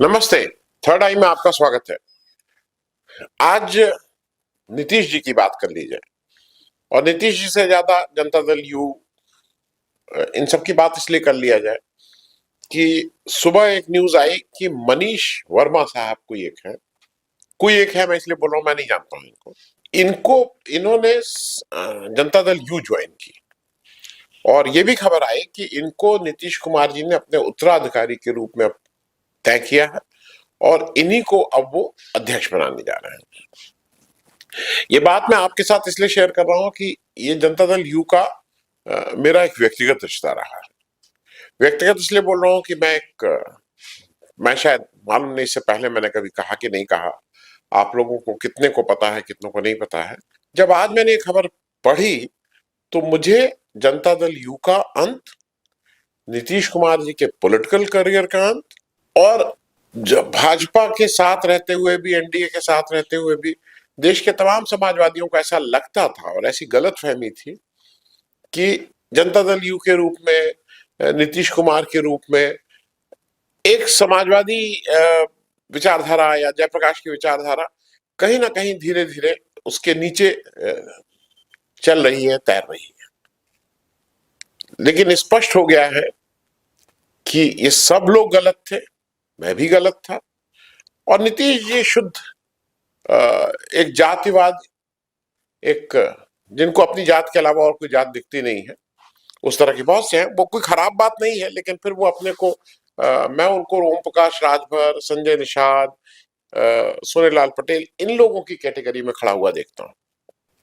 नमस्ते। थर्ड आई में आपका स्वागत है। आज नीतीश जी की बात कर ली जाए और नीतीश जी से ज्यादा जनता दल यू इन सब की बात इसलिए कर लिया जाए कि सुबह एक न्यूज आई कि मनीष वर्मा साहब कोई एक है, मैं इसलिए बोल रहा हूं, मैं नहीं जानता हूं इनको। इन्होंने जनता दल यू ज्वाइन की और ये भी खबर आई कि इनको नीतीश कुमार जी ने अपने उत्तराधिकारी के रूप में तय किया है और इन्हीं को अब वो अध्यक्ष बनाने जा रहे हैं। ये बात मैं आपके साथ इसलिए शेयर कर रहा हूं कि ये जनता दल यू का मेरा एक व्यक्तिगत रिश्ता रहा है। व्यक्तिगत इसलिए बोल रहा हूं कि मैं शायद मालूम नहीं, इससे पहले मैंने कभी कहा कि नहीं कहा, आप लोगों को कितने को पता है कितनों को नहीं पता है। जब आज मैंने ये खबर पढ़ी तो मुझे जनता दल यू का अंत, नीतीश कुमार जी के पॉलिटिकल करियर का अंत और जब भाजपा के साथ रहते हुए भी, एनडीए के साथ रहते हुए भी देश के तमाम समाजवादियों को ऐसा लगता था और ऐसी गलतफहमी थी कि जनता दल यू के रूप में, नीतीश कुमार के रूप में एक समाजवादी विचारधारा या जयप्रकाश की विचारधारा कहीं ना कहीं धीरे धीरे उसके नीचे चल रही है, तैर रही है। लेकिन स्पष्ट हो गया है कि ये सब लोग गलत थे, मैं भी गलत था और नीतीश जी शुद्ध एक जातिवाद, एक जिनको अपनी जात के अलावा और कोई जात दिखती नहीं है, उस तरह के बहुत से हैं। वो कोई खराब बात नहीं है, लेकिन फिर वो अपने को मैं उनको ओम प्रकाश राजभर, संजय निषाद, सोनेलाल पटेल, इन लोगों की कैटेगरी में खड़ा हुआ देखता हूं।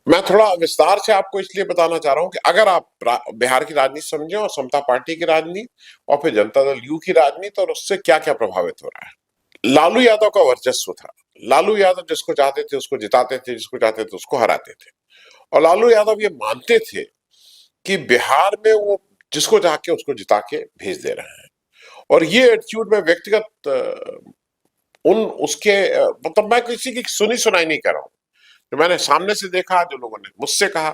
मैं थोड़ा विस्तार से आपको इसलिए बताना चाह रहा हूं कि अगर आप बिहार की राजनीति समझें और समता पार्टी की राजनीति और फिर जनता दल यू की राजनीति और उससे क्या क्या प्रभावित हो रहा है। लालू यादव का वर्चस्व था। लालू यादव जिसको चाहते थे उसको जिताते थे, जिसको चाहते थे उसको हराते थे और लालू यादव ये मानते थे कि बिहार में वो जिसको चाह के उसको जिता के भेज दे रहे हैं। और ये एटीट्यूड में व्यक्तिगत उन उसके मतलब मैं किसी की सुनी सुनाई नहीं कर रहा हूं, जो मैंने सामने से देखा, जो लोगों ने मुझसे कहा,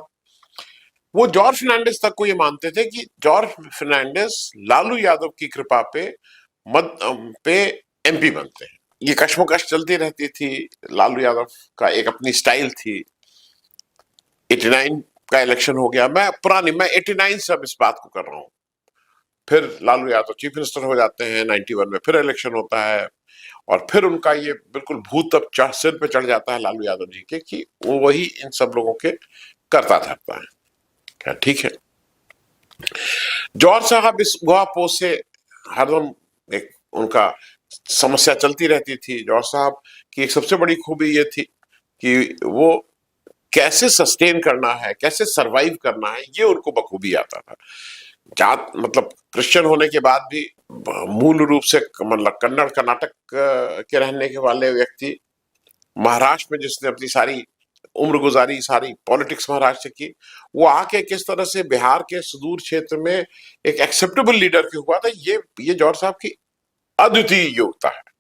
वो जॉर्ज फर्नांडिस तक को ये मानते थे कि जॉर्ज फर्नांडिस लालू यादव की कृपा पे एमपी बनते हैं। ये कश्मकश चलती रहती थी। लालू यादव का एक अपनी स्टाइल थी। 89 का इलेक्शन हो गया, मैं 89 से अब इस बात को कर रहा हूं। फिर लालू यादव चीफ मिनिस्टर हो जाते हैं, 91 में फिर इलेक्शन होता है और फिर उनका ये बिल्कुल भूत अब सिर पे चढ़ जाता है लालू यादव जी के कि वो वही इन सब लोगों के करता धरता है। क्या ठीक है? जॉर्ज साहब इस गुआपो से हरदम एक उनका समस्या चलती रहती थी। जॉर्ज साहब की एक सबसे बड़ी खूबी ये थी कि वो कैसे सस्टेन करना है, कैसे सरवाइव करना है, ये उनको बखूबी आता था। जात मतलब क्रिश्चियन होने के बाद भी मूल रूप से मतलब कन्नड़ कर्नाटक के रहने के वाले व्यक्ति, महाराष्ट्र में जिसने अपनी सारी उम्र गुजारी, सारी पॉलिटिक्स महाराष्ट्र की, वो आके किस तरह से बिहार के सुदूर क्षेत्र में एक एक्सेप्टेबल लीडर के हुआ था, ये जॉर्ज साहब की अद्वितीय योग्यता है।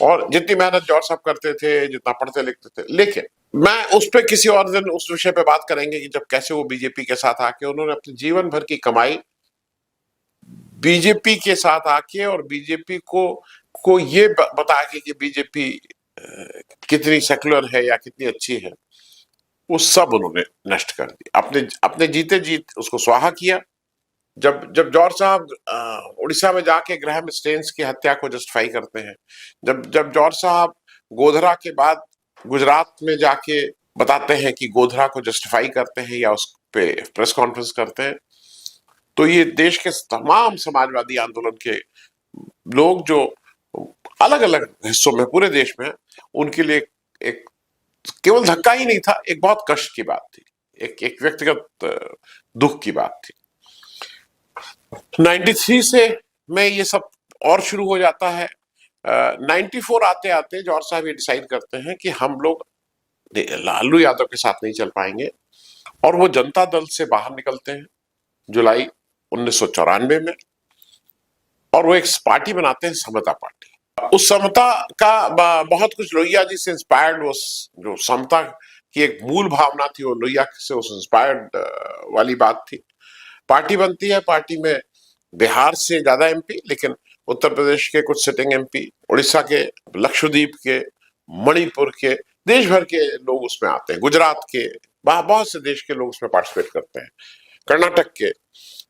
और जितनी मेहनत जॉर्ज साहब करते थे, जितना पढ़ते लिखते थे, लेकिन मैं उस पर किसी और दिन उस विषय पे बात करेंगे कि जब कैसे वो बीजेपी के साथ आके उन्होंने अपने जीवन भर की कमाई बीजेपी के साथ आके और बीजेपी को ये बता के कि बीजेपी कितनी सेकुलर है या कितनी अच्छी है, वो सब उन्होंने नष्ट कर दी। अपने अपने जीते जीत उसको स्वाहा किया। जब जब जॉर्ज साहब उड़ीसा में जाके ग्राहम स्टेन्स की हत्या को जस्टिफाई करते हैं, जब जब जॉर्ज साहब गोधरा के बाद गुजरात में जाके बताते हैं कि गोधरा को जस्टिफाई करते हैं या उस पे प्रेस कॉन्फ्रेंस करते हैं, तो ये देश के तमाम समाजवादी आंदोलन के लोग जो अलग अलग हिस्सों में पूरे देश में, उनके लिए एक केवल धक्का ही नहीं था, एक बहुत कष्ट की बात थी, एक व्यक्तिगत दुख की बात थी। 93 से में ये सब और शुरू हो जाता है। 94 आते आते जॉर्ज साहब ये डिसाइड करते हैं कि हम लोग लालू यादव के साथ नहीं चल पाएंगे और वो जनता दल से बाहर निकलते हैं जुलाई 1994 में और वो एक पार्टी बनाते हैं, समता पार्टी। उस समता का बहुत कुछ लोहिया जी से इंस्पायर्ड, जो समता की एक मूल भावना थी वो लोहिया से उस इंस्पायर्ड वाली बात थी। पार्टी बनती है, पार्टी में बिहार से ज्यादा एमपी, लेकिन उत्तर प्रदेश के कुछ सिटिंग एमपी, उड़ीसा के, लक्षद्वीप के, मणिपुर के, देश भर के लोग उसमें आते हैं, गुजरात के, बहुत से देश के लोग उसमें पार्टिसिपेट करते हैं, कर्नाटक के,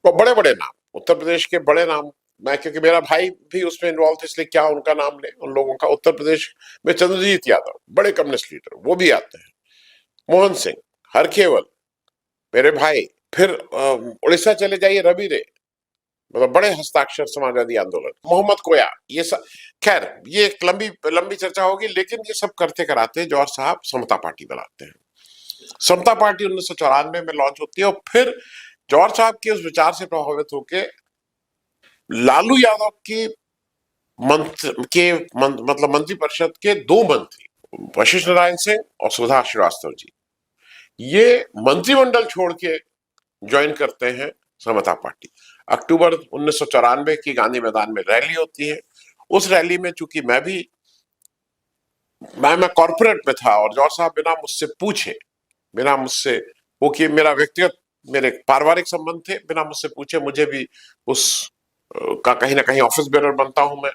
और बड़े बड़े नाम, उत्तर प्रदेश के बड़े नाम। मैं, क्योंकि मेरा भाई भी उसमें इन्वॉल्व था, इसलिए क्या उनका नाम ले उन लोगों का। उत्तर प्रदेश में चंद्रजीत यादव, बड़े कम्युनिस्ट लीडर, वो भी आते हैं, मोहन सिंह, हरखेवल, मेरे भाई। फिर उड़ीसा चले जाइए, रवि रे, मतलब बड़े हस्ताक्षर समाजवादी आंदोलन, मोहम्मद कोया, ये सब। खैर, ये एक लंबी लंबी चर्चा होगी, लेकिन ये सब करते कराते जौहर साहब समता पार्टी बनाते हैं। समता पार्टी 1994 में लॉन्च होती है, और फिर जौहर साहब के उस विचार से प्रभावित होकर लालू यादव की मतलब मंत्रिपरिषद के दो मंत्री, वशिष्ठ नारायण सिंह और सुधा श्रीवास्तव जी, ये मंत्रिमंडल छोड़ के ज्वाइन करते हैं समता पार्टी। अक्टूबर 1994 की गांधी मैदान में रैली होती है। उस रैली में चूंकि मैं कॉर्पोरेट में था, और जौहर साहब बिना मुझसे पूछे, बिना मुझसे, वो कि मेरा व्यक्तिगत, मेरे पारिवारिक संबंध थे, बिना मुझसे पूछे मुझे भी उस का कहीं ना कहीं ऑफिस बेरर बनता हूं मैं,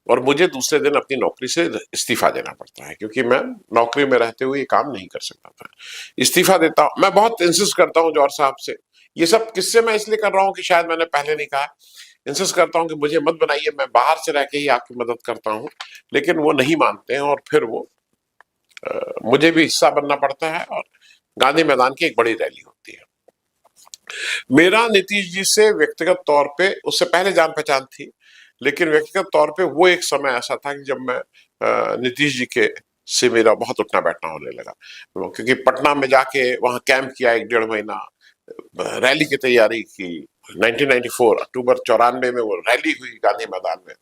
और मुझे दूसरे दिन अपनी नौकरी से इस्तीफा देना पड़ता है, क्योंकि मैं नौकरी में रहते हुए ये काम नहीं कर सकता था। इस्तीफा देता हूं। मैं बहुत इंसिस्ट करता हूं जौहर साहब से, ये सब किस्से मैं इसलिए कर रहा हूं कि शायद मैंने पहले नहीं कहा, इंसिस्ट करता हूं कि मुझे मत बनाइए, मैं बाहर से रह के ही आपकी मदद करता हूं, लेकिन वो नहीं मानते हैं, और फिर वो मुझे भी हिस्सा बनना पड़ता है, और गांधी मैदान की एक बड़ी रैली होती है। मेरा नीतीश जी से व्यक्तिगत तौर पे उससे पहले जान पहचान थी, लेकिन व्यक्तिगत तौर पे वो एक समय ऐसा था कि जब मैं नीतीश जी के से मेरा बहुत उठना बैठना होने लगा, क्योंकि पटना में जाके वहां कैंप किया 1 डेढ़ महीना, रैली की तैयारी की। 1994 अक्टूबर 94 में वो रैली हुई गांधी मैदान में।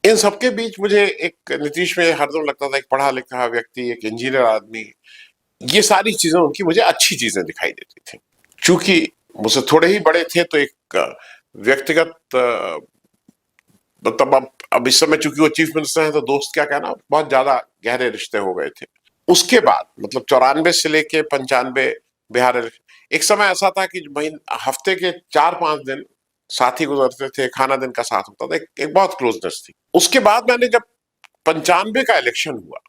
इन सबके बीच मुझे एक नीतीश में हरदम लगता था, एक पढ़ा लिखा व्यक्ति, एक इंजीनियर आदमी, ये सारी चीजें उनकी मुझे अच्छी चीजें दिखाई देती थी। चूंकि मुझसे थोड़े ही बड़े थे, तो एक व्यक्तिगत, मतलब अब इस समय चूंकि वो चीफ मिनिस्टर हैं, तो दोस्त क्या कहना, बहुत ज्यादा गहरे रिश्ते हो गए थे। उसके बाद मतलब 94 से लेके 95 बिहार एक समय ऐसा था कि हफ्ते के 4-5 दिन साथ ही गुजरते थे, खाना दिन का साथ होता था, एक बहुत क्लोजनेस थी। उसके बाद मैंने जब 95 का इलेक्शन हुआ,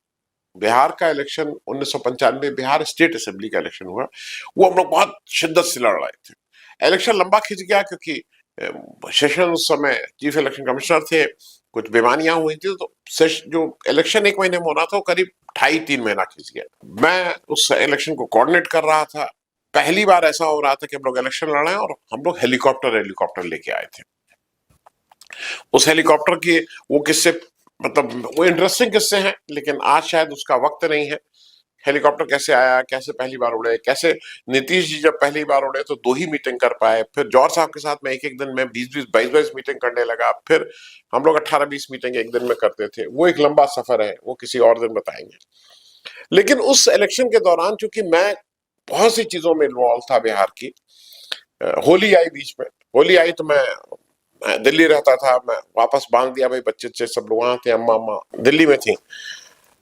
बिहार का इलेक्शन 1995 बिहार स्टेट असेंबली का इलेक्शन हुआ, वो हम लोग बहुत शिद्दत से लड़ रहे थे। इलेक्शन लंबा खिंच गया, क्योंकि सेशन उस समय चीफ इलेक्शन कमिश्नर थे, कुछ बेमानियां हुई थी, तो जो इलेक्शन 1 महीने में होना था, वो करीब 2.5-3 महीना खिंच गया। मैं उस इलेक्शन को कोऑर्डिनेट कर रहा था। पहली बार ऐसा हो रहा था कि हम लोग इलेक्शन लड़ रहे हैं, और हम लोग हेलीकॉप्टर लेके आए थे। उस हेलीकॉप्टर की वो किस्से, मतलब वो इंटरेस्टिंग किस्से हैं, लेकिन आज शायद उसका वक्त नहीं है। हेलीकॉप्टर कैसे आया, कैसे पहली बार उड़े, कैसे नीतीश जी जब पहली बार उड़े तो 2 ही मीटिंग कर पाए, फिर जौहर साहब के साथ में एक एक दिन में 20-20 22-22 मीटिंग करने लगा, फिर हम लोग 18-20 मीटिंग एक दिन में करते थे। वो एक लंबा सफर है, वो किसी और दिन बताएंगे। लेकिन उस इलेक्शन के दौरान चूंकि मैं बहुत सी चीजों में इन्वॉल्व था बिहार की, होली आई बीच में। होली आई तो मैं दिल्ली रहता था, मैं वापस बांध दिया, भाई बच्चे बच्चे सब लोग वहां थे, अम्मा अम्मा दिल्ली में थी।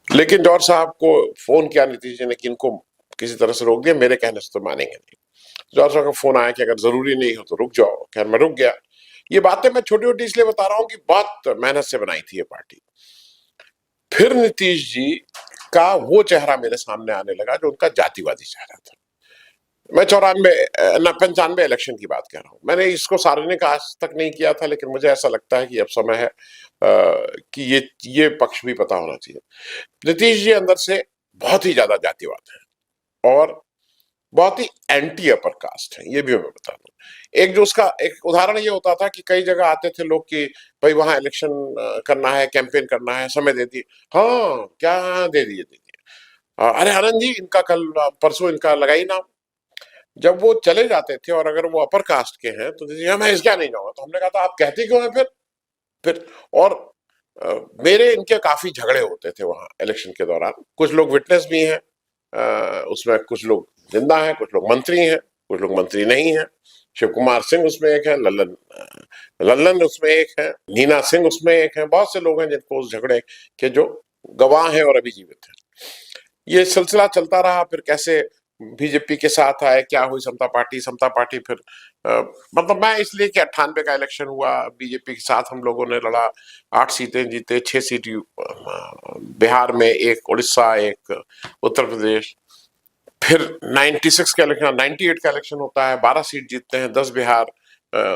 लेकिन जौहर साहब को फोन किया नीतीश जी ने कि इनको किसी तरह से रोक दिया, मेरे कहने से तो मानेंगे नहीं। जौहर साहब का फोन आया कि अगर जरूरी नहीं हो तो रुक जाओ। खैर मैं रुक गया। ये बातें मैं छोटी छोटी इसलिए बता रहा हूँ कि बहुत मेहनत से बनाई थी ये पार्टी। फिर नीतीश जी का वो चेहरा मेरे सामने आने लगा जो उनका जातिवादी चेहरा था। मैं 95 इलेक्शन की बात कह रहा हूँ। मैंने इसको सार्वजनिक आज तक नहीं किया था, लेकिन मुझे ऐसा लगता है कि अब समय है कि ये पक्ष भी पता होना चाहिए। नीतीश जी अंदर से बहुत ही ज्यादा जातिवाद है, और बहुत ही एंटी अपर कास्ट है, ये भी मैं बता दूं। एक जो उसका एक उदाहरण ये होता था कि कई जगह आते थे लोग कि भाई वहां इलेक्शन करना है, कैंपेन करना है, समय दे दिए। हाँ क्या, दे दिए दे दिए। अरे आनंद जी, इनका कल परसों इनका लगाई नाम। जब वो चले जाते थे, और अगर वो अपर कास्ट के हैं, तो मैं इस क्या नहीं जाऊंगा। तो हमने कहा था आप कहते क्यों हैं फिर। और मेरे इनके काफी झगड़े होते थे वहां इलेक्शन के दौरान। कुछ लोग विटनेस भी हैं, उसमें कुछ लोग जिंदा हैं, कुछ लोग मंत्री हैं, कुछ लोग मंत्री नहीं हैं। शिव कुमार सिंह उसमें एक है, लल्लन उसमें एक है, नीना सिंह उसमें एक है। बहुत से लोग हैं जिनको उस झगड़े के जो गवाह हैं और अभी जीवित हैं। ये सिलसिला चलता रहा। फिर कैसे बीजेपी के साथ आए, क्या हुई समता पार्टी फिर मतलब मैं इसलिए कि 98 का इलेक्शन हुआ, बीजेपी के साथ हम लोगों ने लड़ा, 8 सीटें जीते, 6 सीट बिहार में, एक उड़ीसा, एक उत्तर प्रदेश। फिर 96 का इलेक्शन, 98 का इलेक्शन होता है, 12 सीट जीतते हैं, 10 बिहार,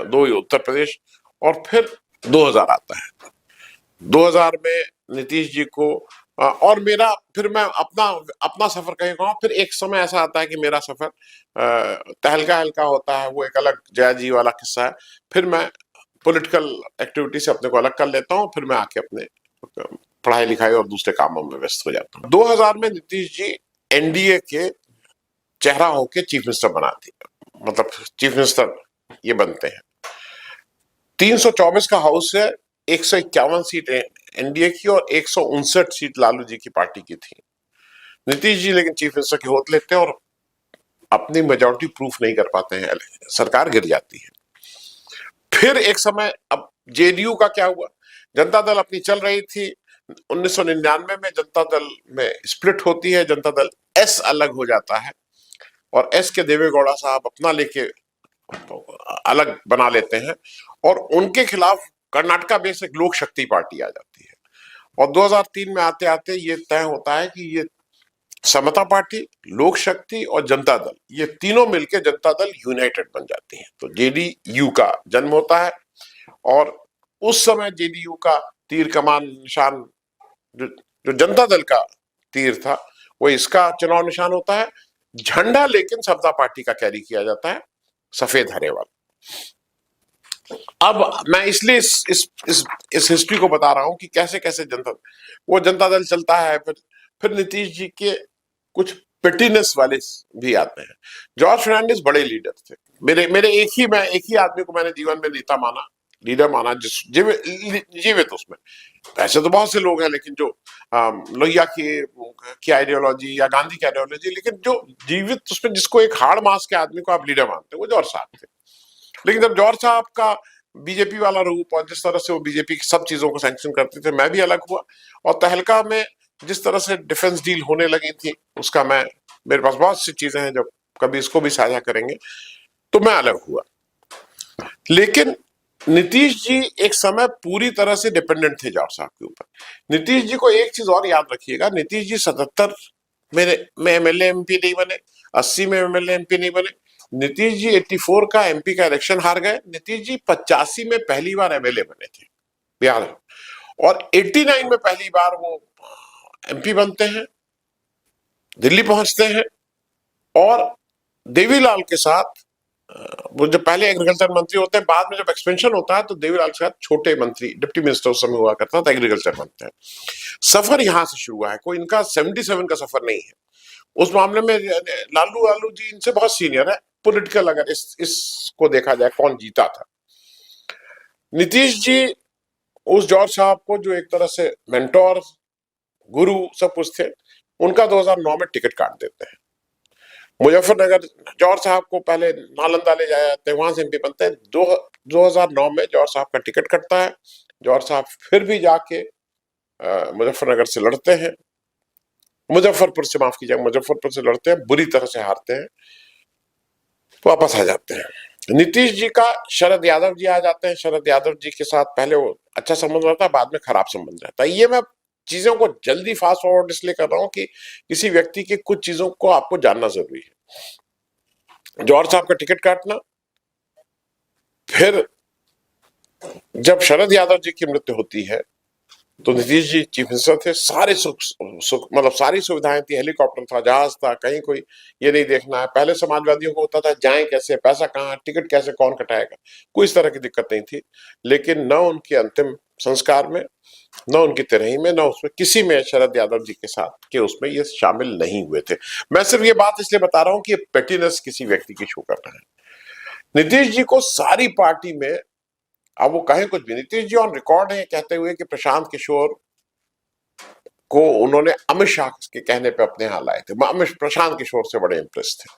2 उत्तर प्रदेश, और फिर 2000 आता है। 2000 में नीतीश जी को और मेरा, फिर मैं अपना अपना सफर कहीं कहूँ, फिर एक समय ऐसा आता है कि मेरा सफर तहलका हल्का होता है, वो एक अलग जया जी वाला किस्सा है। फिर मैं पॉलिटिकल एक्टिविटी से अपने को अलग कर लेता हूँ, फिर मैं आके अपने पढ़ाई लिखाई और दूसरे कामों में व्यस्त हो जाता हूँ। 2000 में नीतीश जी एनडीए के चेहरा होके चीफ मिनिस्टर बनाती है, मतलब चीफ मिनिस्टर ये बनते हैं। 324 का हाउस है, 151 सीट एनडीए की और 159 सीट लालू जी की पार्टी की थी। नीतीश जी लेकिन चीफ मिनिस्टर की होत लेते हैं और अपनी मेजोरिटी प्रूफ नहीं कर पाते हैं, सरकार गिर जाती है। फिर एक समय, अब जेडीयू का क्या हुआ, जनता दल अपनी चल रही थी, 1999 में जनता दल में स्प्लिट होती है, जनता दल एस अलग हो जाता है और एस के देवेगौड़ा साहब अपना लेके अलग बना लेते हैं और उनके खिलाफ कर्नाटका बेस एक लोक शक्ति पार्टी आ जाती है। और 2003 में आते आते ये तय होता है कि ये समता पार्टी, लोक शक्ति और जनता दल, ये तीनों मिलकर जनता दल यूनाइटेड बन जाती है, तो जेडीयू का जन्म होता है। और उस समय जेडीयू का तीर कमान निशान, जो जनता दल का तीर था, वो इसका चुनाव निशान होता है। झंडा लेकिन समता पार्टी का कैरी किया जाता है, सफेद हरे वाला। अब मैं इसलिए इस हिस्ट्री को बता रहा हूं कि कैसे कैसे जनता दल चलता है। फिर नीतीश जी के कुछ पेटीनेस वाले भी आते हैं। जॉर्ज फर्नांडिस बड़े लीडर थे, मेरे एक ही आदमी को मैंने जीवन में नेता माना, लीडर माना, जिस जीवित उसमें। ऐसे तो बहुत से लोग हैं, लेकिन जो लोहिया की आइडियोलॉजी या गांधी की आइडियोलॉजी, लेकिन जो जीवित उसमें, जिसको एक हार्ड मास के आदमी को आप लीडर मानते, वो जॉर्ज साहब थे। लेकिन जब जॉर्ज साहब का बीजेपी वाला रूप और जिस तरह से वो बीजेपी की सब चीजों को सैंक्शन करते थे, मैं भी अलग हुआ। और तहलका में जिस तरह से डिफेंस डील होने लगी थी, उसका मेरे पास बहुत सी चीजें हैं, जब कभी इसको भी साझा करेंगे, तो मैं अलग हुआ। लेकिन नीतीश जी एक समय पूरी तरह से डिपेंडेंट थे जॉर्ज साहब के ऊपर। नीतीश जी को एक चीज और याद रखिएगा, नीतीश जी 77 में एमएलए एमपी नहीं बने, 80 में एमएलए एमपी नहीं बने। नीतीश जी 84 का एमपी का इलेक्शन हार गए। नीतीश जी 85 में पहली बार एमएलए बने थे बिहार, और 89 में पहली बार वो एमपी बनते हैं, दिल्ली पहुंचते हैं। और देवीलाल के साथ, वो जब पहले एग्रीकल्चर मंत्री होते हैं, बाद में जब एक्सपेंशन होता है तो देवीलाल के साथ छोटे मंत्री, डिप्टी मिनिस्टर उस समय हुआ करता था, एग्रीकल्चर बनते हैं। सफर यहां से शुरू हुआ है, कोई इनका 77 का सफर नहीं है। उस मामले में लालू जी इनसे बहुत सीनियर है पॉलिटिकल, अगर इसको देखा जाए कौन जीता था। नीतीश जी उस जॉर्ज साहब को, जो एक तरह से मेंटोर, गुरु सब कुछ थे, उनका 2009 में टिकट काट देते हैं। मुजफ्फरनगर जॉर्ज साहब को पहले नालंदा ले जाया जाते हैं, वहां से एमपी बनते हैं। 2009 में जॉर्ज साहब का टिकट कटता है। जॉर्ज साहब फिर भी जाके मुजफ्फरनगर से लड़ते हैं, मुजफ्फरपुर से, माफ कीजिएगा, मुजफ्फरपुर से लड़ते हैं, बुरी तरह से हारते हैं, वापस आ जाते हैं। नीतीश जी का शरद यादव जी आ जाते हैं। शरद यादव जी के साथ पहले वो अच्छा संबंध रहता है, बाद में खराब संबंध रहता है। ये मैं चीजों को जल्दी फास्ट फॉरवर्ड इसलिए कर रहा हूं कि किसी व्यक्ति की कुछ चीजों को आपको जानना जरूरी है। जॉर्ज साहब का टिकट काटना, फिर जब शरद यादव जी की मृत्यु होती है तो नीतीश जी चीफ मिनिस्टर थे, सारे सुख मतलब सारी सुविधाएं थी, हेलीकॉप्टर था, जहाज था, कहीं कोई ये नहीं देखना है। पहले समाजवादियों को होता था जाएं कैसे, पैसा कहाँ, टिकट कैसे, कौन कटाएगा, कोई इस तरह की दिक्कत नहीं थी। लेकिन न उनके अंतिम संस्कार में, न उनकी तिरही में, न उसमें किसी में शरद यादव जी के साथ के उसमें ये शामिल नहीं हुए थे। मैं सिर्फ ये बात इसलिए बता रहा हूं कि पेटीनेस किसी व्यक्ति की शो करना है। नीतीश जी को सारी पार्टी में, अब वो कहें कुछ भी, नीतीश जी ऑन रिकॉर्ड है कहते हुए कि प्रशांत किशोर को उन्होंने अमित शाह के कहने पे अपने यहां लाए थे। अमित प्रशांत किशोर से बड़े इंप्रेस थे।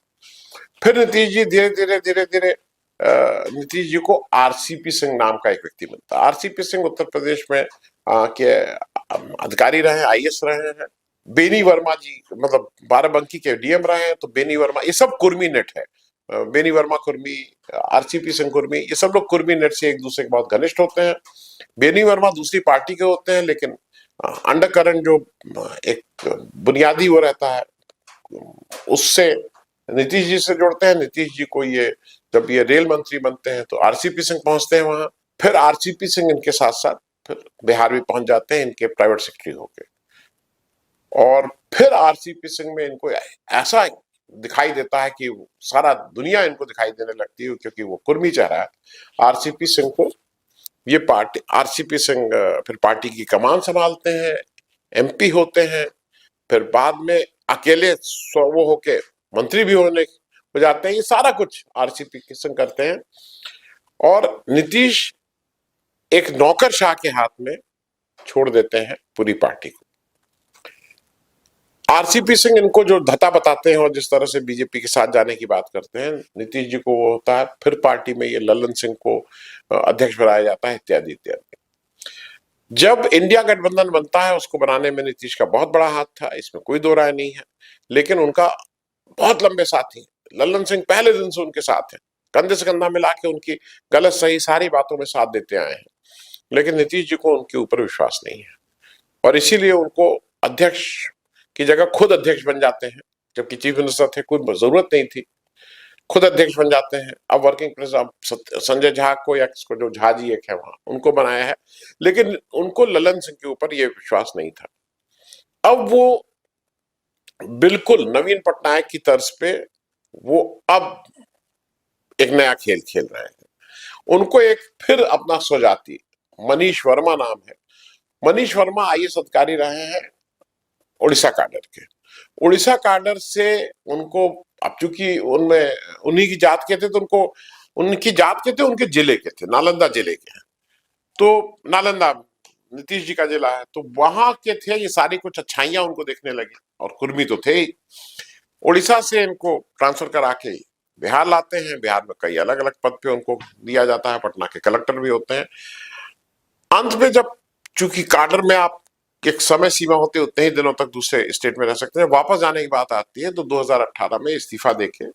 फिर नीतीश जी धीरे धीरे नीतीश जी को आरसीपी सिंह नाम का एक व्यक्ति मिलता है। आरसीपी सिंह उत्तर प्रदेश में के अधिकारी रहे, आईएएस रहे हैं, बेनी वर्मा जी, मतलब बाराबंकी के डीएम रहे हैं, तो बेनी वर्मा, ये सब कुर्मी नेट है। बेनी वर्मा कुर्मी, आरसीपी सिंह कुर्मी, ये सब लोग कुर्मी नेट से एक दूसरे के बहुत घनिष्ठ होते हैं। बेनी वर्मा दूसरी पार्टी के होते हैं, लेकिन अंडर करंट जो एक बुनियादी वो रहता है, उससे नीतीश जी से जोड़ते हैं। नीतीश जी को ये, जब ये रेल मंत्री बनते हैं तो आरसीपी सिंह पहुंचते हैं वहां, फिर आरसीपी सिंह इनके साथ साथ फिर बिहार भी पहुंच जाते हैं इनके प्राइवेट सेक्रेटरी होके, और फिर आरसीपी सिंह में इनको ऐसा दिखाई देता है कि सारा दुनिया इनको दिखाई देने लगती है, क्योंकि वो कुर्मी चेहरा है। आरसीपी सिंह को ये पार्टी, आरसीपी सिंह फिर पार्टी की कमान संभालते हैं, एमपी होते हैं, फिर बाद में अकेले वो होके मंत्री भी हो जाते हैं। ये सारा कुछ आरसीपी सिंह करते हैं, और नीतीश एक नौकरशाह के हाथ में छोड़ देते हैं पूरी पार्टी को। आरसीपी सिंह इनको जो धता बताते हैं और जिस तरह से बीजेपी के साथ जाने की बात करते हैं, नीतीश जी को वो होता है, फिर पार्टी में ये लल्लन सिंह को अध्यक्ष बनाया जाता है, इत्यादि इत्यादि। जब इंडिया गठबंधन बनता है, उसको बनाने में नीतीश का बहुत बड़ा हाथ था, इसमें कोई दो राय नहीं है, लेकिन उनका बहुत लंबे साथी लल्लन सिंह पहले दिन से उनके साथ है, कंधे से कंधा मिला के उनकी गलत सही सारी बातों में साथ देते आए हैं, लेकिन नीतीश जी को उनके ऊपर विश्वास नहीं है, और इसीलिए उनको अध्यक्ष की जगह खुद अध्यक्ष बन जाते हैं। जबकि चीफ मिनिस्टर थे, कोई जरूरत नहीं थी, खुद अध्यक्ष बन जाते हैं। अब वर्किंग प्रेसिडेंट, अब संजय झा को, या किसको, जो झा जी एक है वहां, उनको बनाया है, लेकिन उनको ललन सिंह के ऊपर यह विश्वास नहीं था। अब वो बिल्कुल नवीन पटनायक की तर्ज पे वो अब एक नया खेल खेल रहे हैं। उनको एक फिर अपना स्वजाति, मनीष वर्मा नाम है, मनीष वर्मा आईएएस अधिकारी रहे हैं उड़ीसा कैडर के। उड़ीसा कैडर से उनको, अब चूंकि उनमें उन्हीं की जात के थे, तो उनको, उनकी जात के थे, उनके जिले के थे, नालंदा जिले के हैं, तो नालंदा नीतीश जी का जिला है, तो वहां के थे, ये सारी कुछ अच्छाइयां उनको देखने लगी, और कुर्मी तो थे ही। उड़ीसा से इनको ट्रांसफर करा के बिहार लाते हैं, बिहार में कई अलग अलग पद पे उनको दिया जाता है, पटना के कलेक्टर भी होते हैं। अंत में जब, चूंकि काडर में आप एक समय सीमा होती है, उतने ही दिनों तक दूसरे स्टेट में रह सकते हैं, वापस जाने की बात आती है, तो 2018 में इस्तीफा देके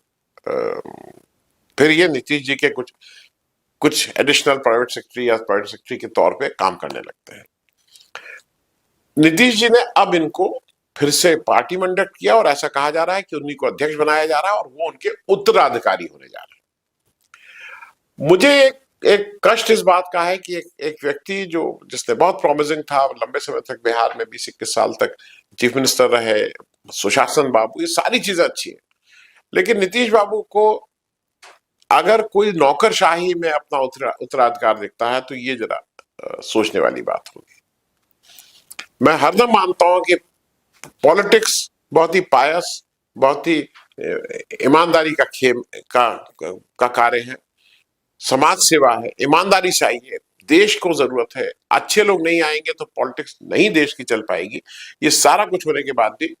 फिर ये नीतीश जी के कुछ एडिशनल प्राइवेट सेक्रेटरी या प्राइवेट सेक्रेटरी के तौर पे काम करने लगते हैं। नीतीश जी ने अब इनको फिर से पार्टी मंडट किया, और ऐसा कहा जा रहा है कि उन्हीं को अध्यक्ष बनाया जा रहा है, और वो उनके उत्तराधिकारी होने जा रहे हैं। मुझे एक कष्ट इस बात का है कि एक व्यक्ति जो, जिसने बहुत प्रॉमिसिंग था, लंबे समय तक बिहार में 20-21 साल तक चीफ मिनिस्टर रहे, सुशासन बाबू, ये सारी चीजें अच्छी है, लेकिन नीतीश बाबू को अगर कोई नौकरशाही में अपना उत्तराधिकार दिखता है, तो ये जरा सोचने वाली बात होगी। मैं हरदम मानता हूं कि पॉलिटिक्स बहुत ही पायस, बहुत ही ईमानदारी का खेम का कार्य है, समाज सेवा है, ईमानदारी चाहिए, देश को जरूरत है। अच्छे लोग नहीं आएंगे तो पॉलिटिक्स नहीं देश की चल पाएगी। ये सारा कुछ होने के बाद भी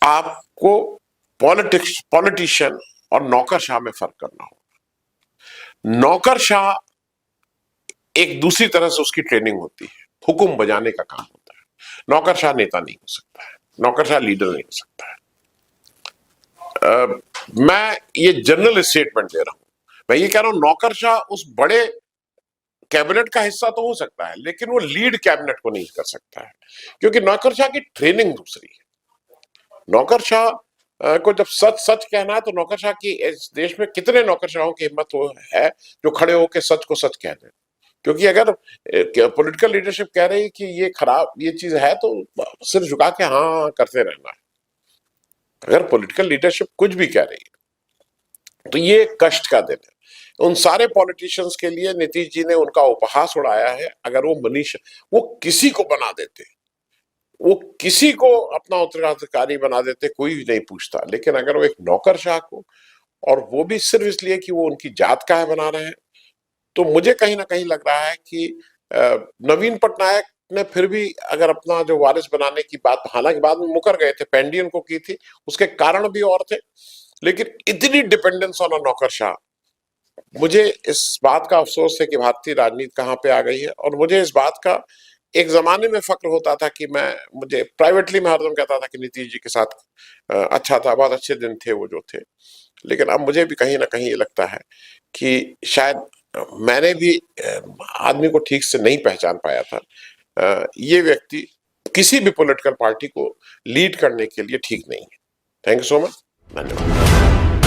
आपको पॉलिटिशियन और नौकरशाह में फर्क करना होगा। नौकरशाह एक दूसरी तरह से उसकी ट्रेनिंग होती है, हुक्म बजाने का काम होता है। नौकरशाह नेता नहीं हो सकता है, नौकरशाह लीडर नहीं हो सकता है। मैं ये जनरल स्टेटमेंट दे रहा हूं, मैं ये कह रहा हूं नौकरशाह उस बड़े कैबिनेट का हिस्सा तो हो सकता है, लेकिन वो लीड कैबिनेट को नहीं कर सकता है, क्योंकि नौकरशाह की ट्रेनिंग दूसरी है। नौकरशाह को जब सच सच कहना है, तो नौकरशाह की, इस देश में कितने नौकरशाहों की हिम्मत है जो खड़े होकर सच को सच कह दें। क्योंकि अगर पॉलिटिकल लीडरशिप कह रही है कि ये खराब, ये चीज है, तो सिर झुका के हाँ करते रहना है। अगर पॉलिटिकल लीडरशिप कुछ भी कह रही है, तो ये कष्ट का दिन है उन सारे पॉलिटिशियंस के लिए। नीतीश जी ने उनका उपहास उड़ाया है। अगर वो मनीष, वो किसी को बना देते, वो किसी को अपना उत्तराधिकारी बना देते, कोई नहीं पूछता, लेकिन अगर वो एक नौकरशाह को, और वो भी सिर्फ इसलिए कि वो उनकी जात का है, बना रहे हैं, तो मुझे कहीं ना कहीं लग रहा है कि नवीन पटनायक ने फिर भी अगर अपना जो वारिस बनाने की बात, हालांकि बाद में मुकर गए थे, पेंडियन को की थी, उसके कारण भी और थे, लेकिन इतनी डिपेंडेंस ऑन अ नौकरशाह, मुझे इस बात का अफसोस है कि भारतीय राजनीति कहां पे आ गई है। और मुझे इस बात का एक ज़माने में फ़क्र होता था कि मुझे प्राइवेटली मैं हरदम कहता था कि नीतीश जी के साथ अच्छा था, बहुत अच्छे दिन थे वो जो थे। लेकिन अब मुझे भी कहीं न कहीं ये लगता है कि शायद मैंने भी आदमी को ठीक से नहीं पहचान पाया था। ये व्यक्ति किसी भी पॉलिटिकल पार्टी को लीड करने के लिए ठीक नहीं है। Thank you so much. धन्यवाद।